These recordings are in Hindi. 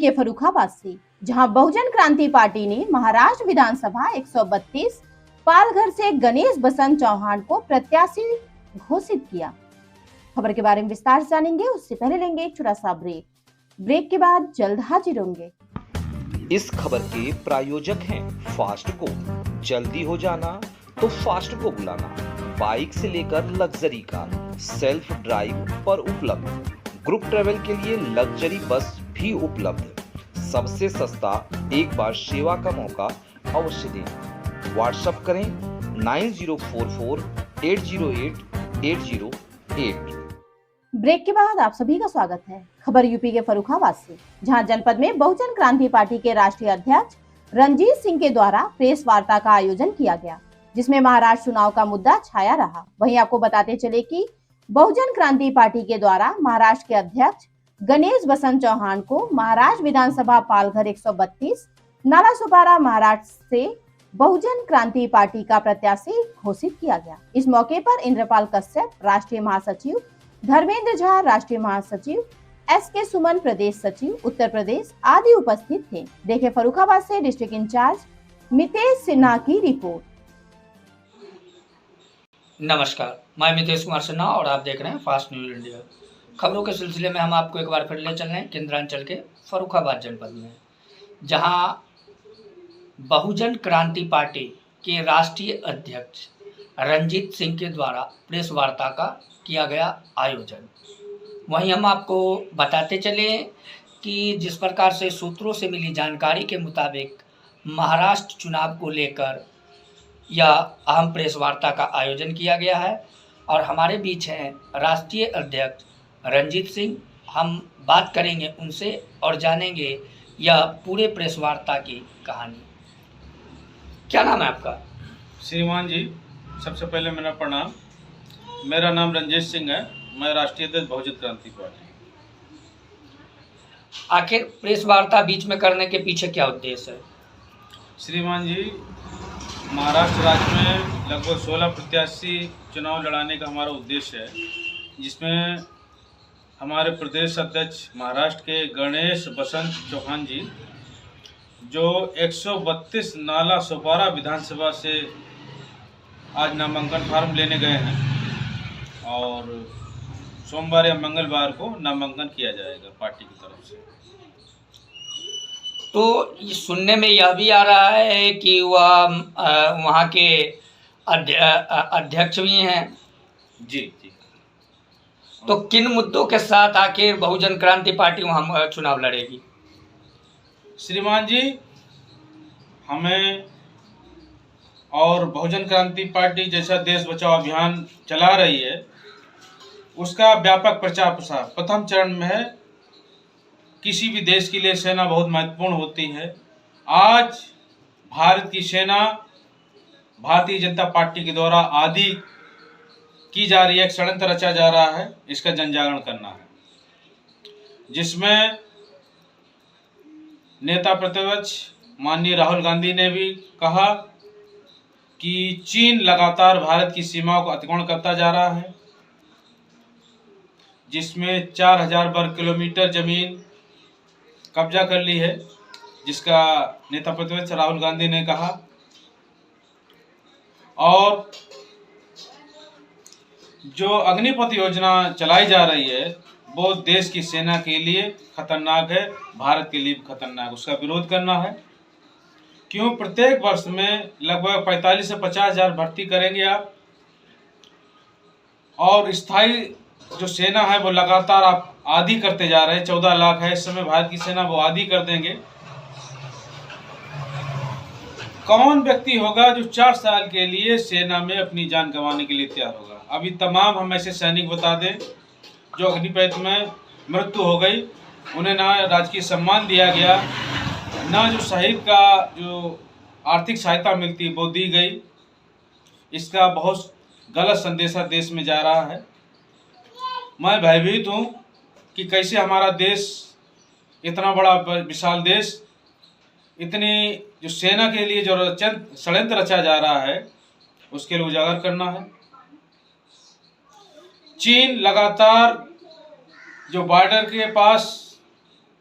के फर्रुखाबाद से, जहां बहुजन क्रांति पार्टी ने महाराष्ट्र विधानसभा 132 पालघर से गणेश बसंत चौहान को प्रत्याशी घोषित किया। खबर के बारे में विस्तार से जानेंगे, उससे पहले लेंगे एक छोटा सा ब्रेक के बाद जल्द हाजिर होंगे। इस खबर के प्रायोजक हैं फास्ट को। जल्दी हो जाना तो फास्ट को बुलाना। बाइक से लेकर लग्जरी कार, सेल्फ ड्राइव पर उपलब्ध। ग्रुप ट्रेवल के लिए लग्जरी बस भी उपलब्ध। सबसे सस्ता एक बार सेवा का मौका अवश्य दें। व्हाट्सएप करें 9044808808। ब्रेक के बाद आप सभी का स्वागत है। खबर यूपी के फर्रुखाबाद से, जहां जनपद में बहुजन क्रांति पार्टी के राष्ट्रीय अध्यक्ष रणजीत सिंह के द्वारा प्रेस वार्ता का आयोजन किया गया, जिसमें महाराष्ट्र चुनाव का मुद्दा छाया रहा। वहीं आपको बताते चले कि बहुजन क्रांति पार्टी के द्वारा महाराष्ट्र के अध्यक्ष गणेश बसंत चौहान को महाराष्ट्र विधानसभा पालघर 132 नालासोपारा महाराष्ट्र से बहुजन क्रांति पार्टी का प्रत्याशी घोषित किया गया। इस मौके पर इंद्रपाल कश्यप राष्ट्रीय महासचिव, धर्मेंद्र झा राष्ट्रीय महासचिव, SK सुमन प्रदेश सचिव उत्तर प्रदेश आदि उपस्थित थे। देखे फर्रुखाबाद से डिस्ट्रिक्ट इंचार्ज मितेश सिन्हा की रिपोर्ट। नमस्कार, मैं मितेश कुमार सिन्हा और आप देख रहे हैं फास्ट न्यूज इंडिया। खबरों के सिलसिले में हम आपको एक बार फिर ले चल रहे हैं केंद्रांचल के फर्रुखाबाद जनपद में, जहां बहुजन क्रांति पार्टी के राष्ट्रीय अध्यक्ष रणजीत सिंह के द्वारा प्रेस वार्ता का किया गया आयोजन। वहीं हम आपको बताते चले कि जिस प्रकार से सूत्रों से मिली जानकारी के मुताबिक महाराष्ट्र चुनाव को लेकर यह अहम प्रेस वार्ता का आयोजन किया गया है और हमारे बीच हैं राष्ट्रीय अध्यक्ष रणजीत सिंह। हम बात करेंगे उनसे और जानेंगे यह पूरे प्रेस वार्ता की कहानी। क्या नाम है आपका? श्रीमान जी, सबसे पहले मेरा प्रणाम। मेरा नाम रंजीत सिंह है, मैं राष्ट्रीय अध्यक्ष बहुजन क्रांति पार्टी। आखिर प्रेस वार्ता बीच में करने के पीछे क्या उद्देश्य है? श्रीमान जी, महाराष्ट्र राज्य में लगभग 16 प्रत्याशी चुनाव लड़ाने का हमारा उद्देश्य है, जिसमें हमारे प्रदेश अध्यक्ष महाराष्ट्र के गणेश बसंत चौहान जी, जो 132 नालासोपारा विधानसभा से आज नामांकन फार्म लेने गए हैं और सोमवार या मंगलवार को नामांकन किया जाएगा पार्टी की तरफ से। तो ये सुनने में यह भी आ रहा है कि वह वहाँ के अध्यक्ष भी हैं। जी जी। तो किन मुद्दों के साथ आखिर बहुजन क्रांति पार्टी वहाँ चुनाव लड़ेगी? श्रीमान जी, हमें और बहुजन क्रांति पार्टी जैसा देश बचाओ अभियान चला रही है, उसका व्यापक प्रचार प्रसार प्रथम चरण में है। किसी भी देश के लिए सेना बहुत महत्वपूर्ण होती है। आज भारत की सेना भारतीय जनता पार्टी के द्वारा आदि की जा रही है, एक षड्यंत्र रचा जा रहा है, इसका जनजागरण करना है, जिसमें नेता प्रतिपक्ष माननीय राहुल गांधी ने भी कहा कि चीन लगातार भारत की सीमाओं को अतिक्रमण करता जा रहा है, जिसमें 4000 वर्ग किलोमीटर जमीन कब्जा कर ली है, जिसका नेता प्रतिपक्ष राहुल गांधी ने कहा। और जो अग्निपथ योजना चलाई जा रही है वो देश की सेना के लिए खतरनाक है, भारत के लिए भी खतरनाक है, उसका विरोध करना है। क्यों प्रत्येक वर्ष में लगभग 45 से 50 हजार भर्ती करेंगे आप, और स्थायी जो सेना है वो लगातार आप आधी करते जा रहे हैं। 14 लाख है इस समय भारत की सेना, वो आधी कर देंगे। कौन व्यक्ति होगा जो 4 साल के लिए सेना में अपनी जान गंवाने के लिए तैयार होगा? अभी तमाम हम ऐसे सैनिक बता दें जो अग्निपथ में मृत्यु हो गई, उन्हें ना राजकीय सम्मान दिया गया, ना जो शहीद का जो आर्थिक सहायता मिलती वो दी गई। इसका बहुत गलत संदेशा देश में जा रहा है। मैं भयभीत हूँ कि कैसे हमारा देश, इतना बड़ा विशाल देश, इतनी जो सेना के लिए जो षड्यंत्र रचा जा रहा है उसके लिए उजागर करना है। चीन लगातार जो बॉर्डर के पास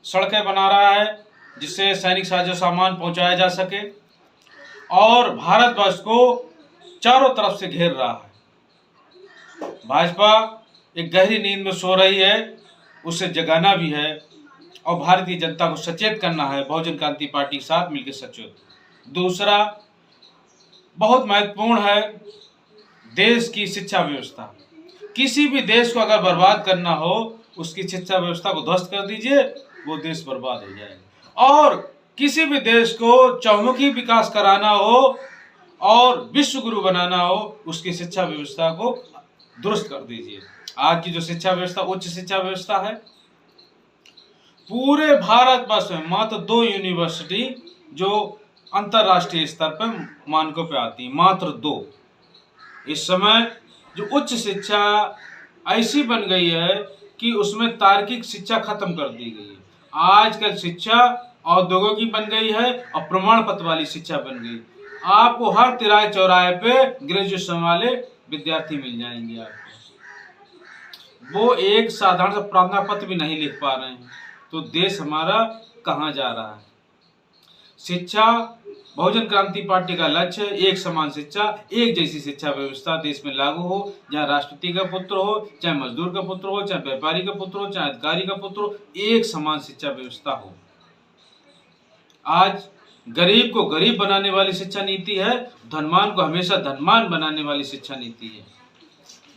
सड़कें बना रहा है जिससे सैनिक साजो सामान पहुंचाया जा सके और भारतवर्ष को चारों तरफ से घेर रहा है। भाजपा एक गहरी नींद में सो रही है, उसे जगाना भी है और भारतीय जनता को सचेत करना है, बहुजन क्रांति पार्टी के साथ मिलकर सचेत। दूसरा बहुत महत्वपूर्ण है देश की शिक्षा व्यवस्था। किसी भी देश को अगर बर्बाद करना हो उसकी शिक्षा व्यवस्था को ध्वस्त कर दीजिए, वो देश बर्बाद हो जाएगा। और किसी भी देश को चहुमुखी विकास कराना हो और विश्व गुरु बनाना हो उसकी शिक्षा व्यवस्था को दुरुस्त कर दीजिए। आज की जो शिक्षा व्यवस्था उच्च शिक्षा व्यवस्था है, पूरे भारतवर्ष में मात्र 2 यूनिवर्सिटी जो अंतरराष्ट्रीय स्तर पर मानकों पे आती है, मात्र 2। इस समय जो उच्च शिक्षा ऐसी बन गई है कि उसमें तार्किक शिक्षा खत्म कर दी गई है। आजकल शिक्षा औद्योगिकी बन गई है और प्रमाण पत्र वाली शिक्षा बन गई। आपको हर तिराहे चौराहे पे ग्रेजुएशन वाले विद्यार्थी मिल जाएंगे। आपको वो एक साधारण सा प्रार्थना पत्र भी नहीं लिख पा रहे हैं, तो देश हमारा कहाँ जा रहा है। शिक्षा बहुजन क्रांति पार्टी का लक्ष्य है एक समान शिक्षा, एक जैसी शिक्षा व्यवस्था देश में लागू हो, जहाँ राष्ट्रपति का पुत्र हो, चाहे मजदूर का पुत्र हो, चाहे व्यापारी का पुत्र हो, चाहे अधिकारी का पुत्र हो, एक समान शिक्षा व्यवस्था हो। आज गरीब को गरीब बनाने वाली शिक्षा नीति है, धनवान को हमेशा धनवान बनाने वाली शिक्षा नीति है।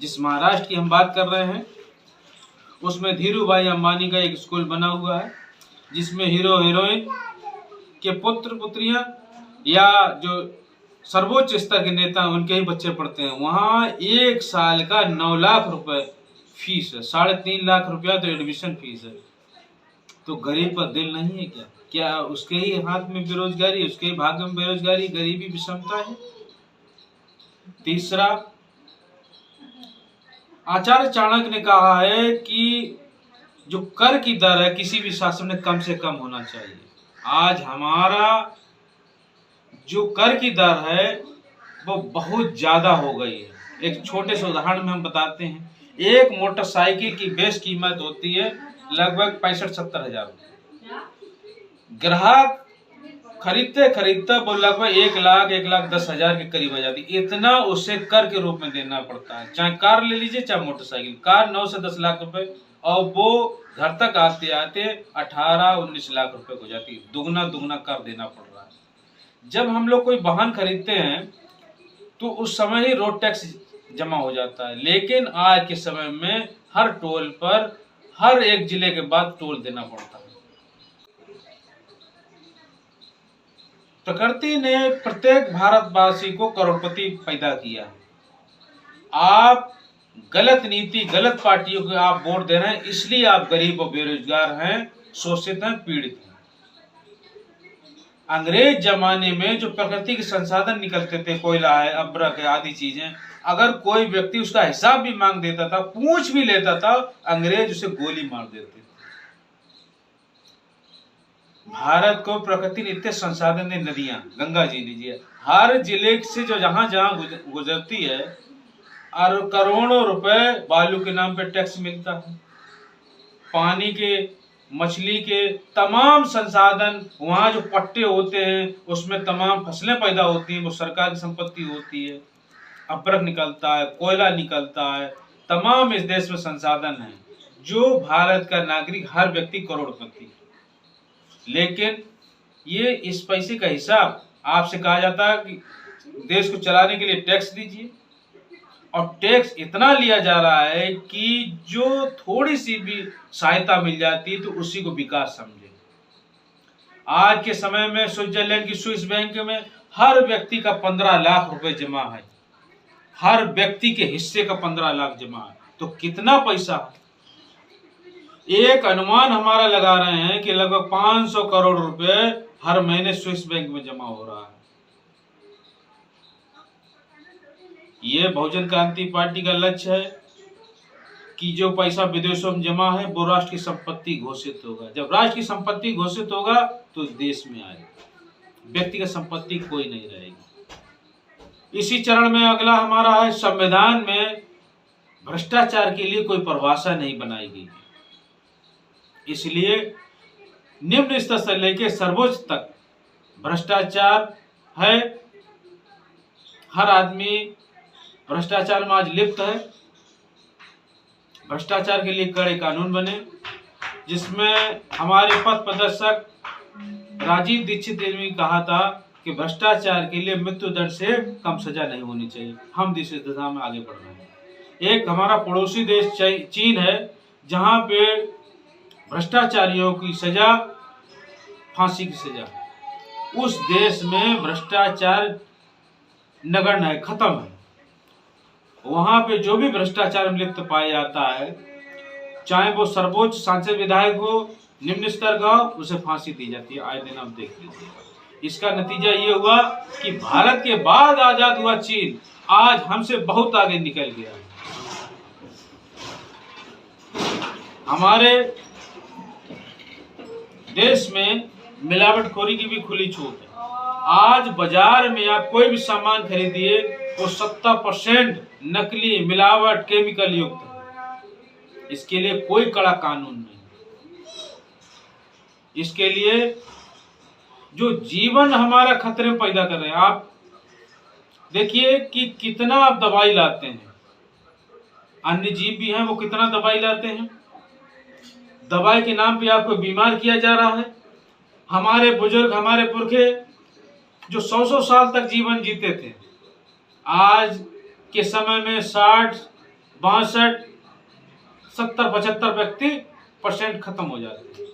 जिस महाराष्ट्र की हम बात कर रहे हैं उसमें धीरू भाई अंबानी का एक स्कूल बना हुआ है जिसमें हीरो हीरोइन के पुत्र पुत्रियां या जो सर्वोच्च स्तर के नेता उनके ही बच्चे पढ़ते हैं। वहाँ 1 साल का 9 लाख रुपए फीस है, 3.5 लाख रुपया तो एडमिशन फीस है। तो गरीब का दिल नहीं है क्या? क्या उसके ही हाथ में बेरोजगारी, उसके ही भाग्य में बेरोजगारी, गरीबी, विषमता है? तीसरा, आचार्य चाणक्य ने कहा है कि जो कर की दर है किसी भी शासन में कम से कम होना चाहिए। आज हमारा जो कर की दर है वो बहुत ज्यादा हो गई है। एक छोटे से उदाहरण में हम बताते हैं, एक मोटरसाइकिल की बेस कीमत होती है लगभग 65-70 हजार रुपये। ग्राहक खरीदते खरीदते वो लगभग 1,10,000 के करीब आ जाती। इतना उसे कर के रूप में देना पड़ता है। चाहे कार ले लीजिए चाहे मोटरसाइकिल, कार 9 से 10 लाख रुपए और वो घर तक आते आते 18-19 लाख रुपए हो जाती है। दुगना कर देना पड़ रहा है। जब हम लोग कोई वाहन खरीदते हैं तो उस समय ही रोड टैक्स जमा हो जाता है, लेकिन आज के समय में हर टोल पर हर एक जिले के बाद टोल देना पड़ता है। प्रकृति ने प्रत्येक भारतवासी को करोड़पति पैदा किया। आप गलत नीति, गलत पार्टियों को आप वोट दे रहे हैं, इसलिए आप गरीब और बेरोजगार हैं, शोषित हैं, पीड़ित हैं। अंग्रेज जमाने में जो प्रकृति के संसाधन निकलते थे, कोयला है, अब्रक है, आदि चीजें, अगर कोई व्यक्ति उसका हिसाब भी मांग देता था, पूछ भी लेता था, अंग्रेज उसे गोली मार देते थे। भारत को प्रकृति ने इतने संसाधन दे, नदियां, गंगा जी लीजिए, हर जिले से जो जहां जहां गुजरती है और करोड़ों रुपए बालू के नाम पे टैक्स मिलता है। पानी के, मछली के तमाम संसाधन, वहाँ जो पट्टे होते हैं उसमें तमाम फसलें पैदा होती हैं, वो सरकार की संपत्ति होती है। अब्रक निकलता है, कोयला निकलता है, तमाम इस देश में संसाधन है जो भारत का नागरिक हर व्यक्ति करोड़पति। लेकिन ये इस पैसे का हिसाब आपसे कहा जाता है कि देश को चलाने के लिए टैक्स दीजिए, और टैक्स इतना लिया जा रहा है कि जो थोड़ी सी भी सहायता मिल जाती है तो उसी को विकास समझे। आज के समय में स्विट्जरलैंड की स्विस बैंक में हर व्यक्ति का 15 लाख रुपए जमा है, हर व्यक्ति के हिस्से का 15 लाख जमा है। तो कितना पैसा है? एक अनुमान हमारा लगा रहे हैं कि लगभग 500 करोड़ रुपए हर महीने स्विस बैंक में जमा हो रहा है। ये बहुजन क्रांति पार्टी का लक्ष्य है कि जो पैसा विदेशों में जमा है वो राष्ट्र की संपत्ति घोषित होगा। जब राष्ट्र की संपत्ति घोषित होगा तो देश में आएगा, व्यक्तिगत संपत्ति कोई नहीं रहेगी। इसी चरण में अगला हमारा है, संविधान में भ्रष्टाचार के लिए कोई परिभाषा नहीं बनाई गई। इसलिए निम्न स्तर से लेकर सर्वोच्च तक भ्रष्टाचार है। हर आदमी भ्रष्टाचार में आज लिप्त है। भ्रष्टाचार के लिए कड़े कानून बने, जिसमें हमारे पथ प्रदर्शक राजीव दीक्षित ने भी कहा था कि भ्रष्टाचार के लिए मृत्यु दंड से कम सजा नहीं होनी चाहिए। हम इस दिशा में आगे बढ़ रहे हैं। एक हमारा पड़ोसी देश चीन है, जहां पे भ्रष्टाचारियों की सजा फांसी की सजा। उस देश में भ्रष्टाचार नगण्य है, खत्म है। वहां पे जो भी भ्रष्टाचार में लिप्त पाया जाता है, चाहे वो सर्वोच्च सांसद विधायक हो, निम्न स्तर का हो, उसे फांसी दी जाती है। आए दिन आप देख लीजिए। इसका नतीजा ये हुआ कि भारत के बाद आजाद हुआ चीन आज हमसे बहुत आगे निकल गया है। हमारे देश में मिलावटखोरी की भी खुली छूट है। आज बाजार में आप कोई भी सामान खरीदिए, वो 70% नकली, मिलावट, केमिकल युक्त है। इसके लिए कोई कड़ा कानून नहीं। इसके लिए जो जीवन हमारा खतरे में पैदा कर रहे हैं, आप देखिए कि कितना आप दवाई लाते हैं। अन्य जीव भी हैं, वो कितना दवाई लाते हैं। दवाई के नाम पे आपको बीमार किया जा रहा है। हमारे बुजुर्ग, हमारे पुरखे जो 100-100 साल तक जीवन जीते थे, आज के समय में 60, 62, 70, 75 व्यक्ति % खत्म हो जाते हैं।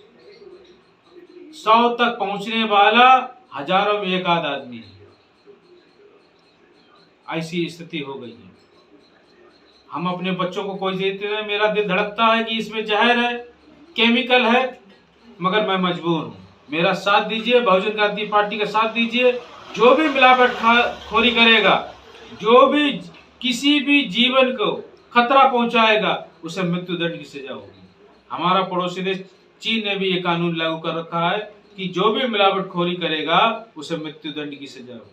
100 तक पहुंचने वाला हजारों में एक आध आदमी है। ऐसी स्थिति हो गई है। हम अपने बच्चों को कोई देते हैं, मेरा दिल धड़कता है कि इसमें जहर है, केमिकल है, मगर मैं मजबूर हूं। मेरा साथ दीजिए, बहुजन क्रांति पार्टी का साथ दीजिए। जो भी मिलावट खोरी करेगा, जो भी किसी भी जीवन को खतरा पहुंचाएगा, उसे मृत्यु दंड की सजा होगी। हमारा पड़ोसी देश चीन ने भी ये कानून लागू कर रखा है कि जो भी मिलावटखोरी करेगा, उसे मृत्यु दंड की सजा होगी।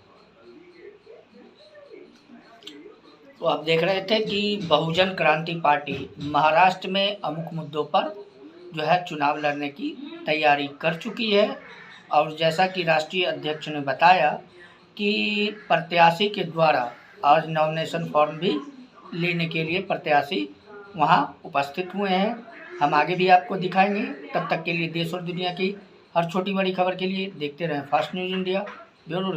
तो आप देख रहे थे कि बहुजन क्रांति पार्टी महाराष्ट्र में अमुक मुद्दों पर जो है चुनाव लड़ने की तैयारी कर चुकी है। और जैसा कि राष्ट्रीय अध्यक्ष ने बताया कि प्रत्याशी के द्वारा आज नॉमिनेशन फॉर्म भी लेने के लिए प्रत्याशी वहां उपस्थित हुए हैं। हम आगे भी आपको दिखाएंगे। तब तक के लिए देश और दुनिया की हर छोटी बड़ी खबर के लिए देखते रहें फास्ट न्यूज़ इंडिया। ब्यूरो